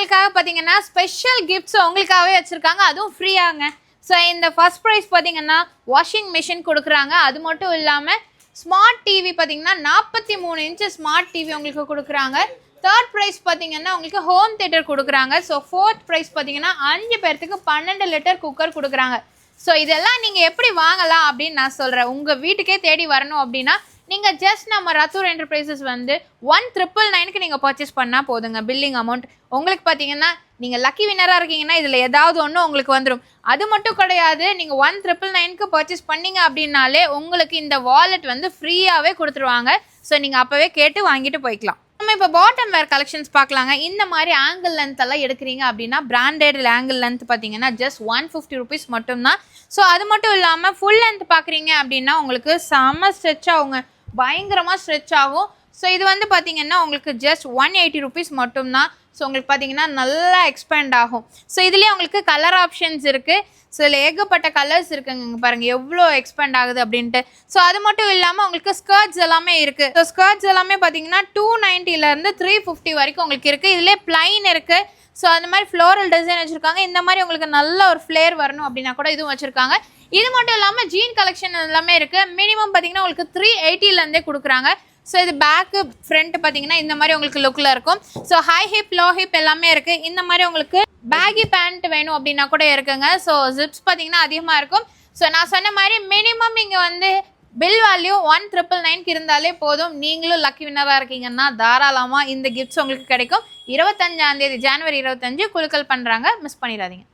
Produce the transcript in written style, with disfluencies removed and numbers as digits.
உங்களுக்காக பார்த்தீங்கன்னா special gifts உங்களுக்காகவே வச்சுருக்காங்க, அதுவும் ஃப்ரீயாங்க. ஸோ இந்த ஃபர்ஸ்ட் ப்ரைஸ் பார்த்தீங்கன்னா வாஷிங் மிஷின் கொடுக்குறாங்க. அது மட்டும் இல்லாமல் ஸ்மார்ட் டிவி பார்த்தீங்கன்னா 43 இன்ச்சு ஸ்மார்ட் டிவி உங்களுக்கு கொடுக்குறாங்க. தேர்ட் ப்ரைஸ் பார்த்தீங்கன்னா உங்களுக்கு ஹோம் தியேட்டர் கொடுக்குறாங்க. ஸோ ஃபோர்த் ப்ரைஸ் பார்த்தீங்கன்னா 5 பேர்த்துக்கு 12 லிட்டர் குக்கர் கொடுக்குறாங்க. ஸோ இதெல்லாம் நீங்கள் எப்படி வாங்கலாம் அப்படின்னு நான் சொல்கிறேன். உங்கள் வீட்டுக்கே தேடி வரணும் அப்படின்னா நீங்கள் ஜஸ்ட் நம்ம ரத்தூர் என்டர்பிரைசஸ் வந்து 1999க்கு நீங்கள் பர்ச்சேஸ் பண்ணால் போதுங்க. பில்லிங் அமௌண்ட் உங்களுக்கு பார்த்தீங்கன்னா நீங்கள் லக்கி வின்னராக இருக்கீங்கன்னா இதில் ஏதாவது ஒன்று உங்களுக்கு வந்துடும். அது மட்டும் கிடையாது, நீங்கள் 1999க்கு பர்ச்சேஸ் பண்ணீங்க அப்படின்னாலே உங்களுக்கு இந்த வாலெட் வந்து ஃப்ரீயாகவே கொடுத்துருவாங்க. ஸோ நீங்கள் அப்போவே கேட்டு வாங்கிட்டு போய்க்கலாம். நம்ம இப்போ பாட்டம் வேர் கலெக்ஷன்ஸ் பார்க்கலாங்க. இந்த மாதிரி ஆங்கிள் லென்த் எல்லாம் எடுக்கிறீங்க அப்படின்னா பிராண்டட் ஆங்கிள் லென்த் பார்த்தீங்கன்னா ஜஸ்ட் 150 ருபீஸ் மட்டும்தான். ஸோ அது மட்டும் இல்லாமல் ஃபுல் லென்த் பார்க்குறீங்க அப்படின்னா உங்களுக்கு செம்ம ஸ்ட்ரெச் ஆகுங்க, பயங்கரமாக ஸ்ட்ரெச் ஆகும். ஸோ இது வந்து பார்த்தீங்கன்னா உங்களுக்கு ஜஸ்ட் 180 ருபீஸ் மட்டும்தான். ஸோ உங்களுக்கு பார்த்தீங்கன்னா நல்லா எக்ஸ்பேண்ட் ஆகும். ஸோ இதுலேயே உங்களுக்கு கலர் ஆப்ஷன்ஸ் இருக்குது. ஸோ இதில் ஏகப்பட்ட கலர்ஸ் இருக்குங்க. இங்கே பாருங்கள் எவ்வளோ எக்ஸ்பேண்ட் ஆகுது அப்படின்ட்டு. ஸோ அது மட்டும் இல்லாமல் உங்களுக்கு ஸ்கர்ட்ஸ் எல்லாமே இருக்குது. ஸோ ஸ்கர்ட்ஸ் எல்லாமே பார்த்தீங்கன்னா 290லேருந்து 350 வரைக்கும் உங்களுக்கு இருக்குது. இதிலே பிளைன் இருக்குது. ஸோ அந்த மாதிரி ஃப்ளோரல் டிசைன் வச்சுருக்காங்க. இந்த மாதிரி உங்களுக்கு நல்ல ஒரு ஃப்ளேர் வரணும் அப்படின்னா கூட இதுவும் வச்சுருக்காங்க. இது மட்டும் இல்லாமல் ஜீன் கலெக்ஷன் எல்லாமே இருக்குது. மினிமம் பார்த்தீங்கன்னா உங்களுக்கு 380லேருந்தே கொடுக்குறாங்க. ஸோ இது பேக்கு ஃப்ரண்ட் பார்த்தீங்கன்னா இந்த மாதிரி உங்களுக்கு லுக்கில் இருக்கும். So high hip low hip எல்லாமே இருக்குது. இந்த மாதிரி உங்களுக்கு பேகி பேண்ட் வேணும் அப்படின்னா கூட இருக்குங்க. ஸோ ஜிப்ஸ் பார்த்தீங்கன்னா அதிகமாக இருக்கும். ஸோ நான் சொன்ன மாதிரி மினிமம் இங்கே வந்து பில் வேல்யூ 1999க்கு இருந்தாலே போதும். நீங்களும் லக்கி வின்னராக இருக்கீங்கன்னா தாராளமாக இந்த கிஃப்ட்ஸ் உங்களுக்கு கிடைக்கும். 25ஆம் தேதி ஜனவரி 25 குலுக்கல் பண்ணுறாங்க, மிஸ் பண்ணிடாதீங்க.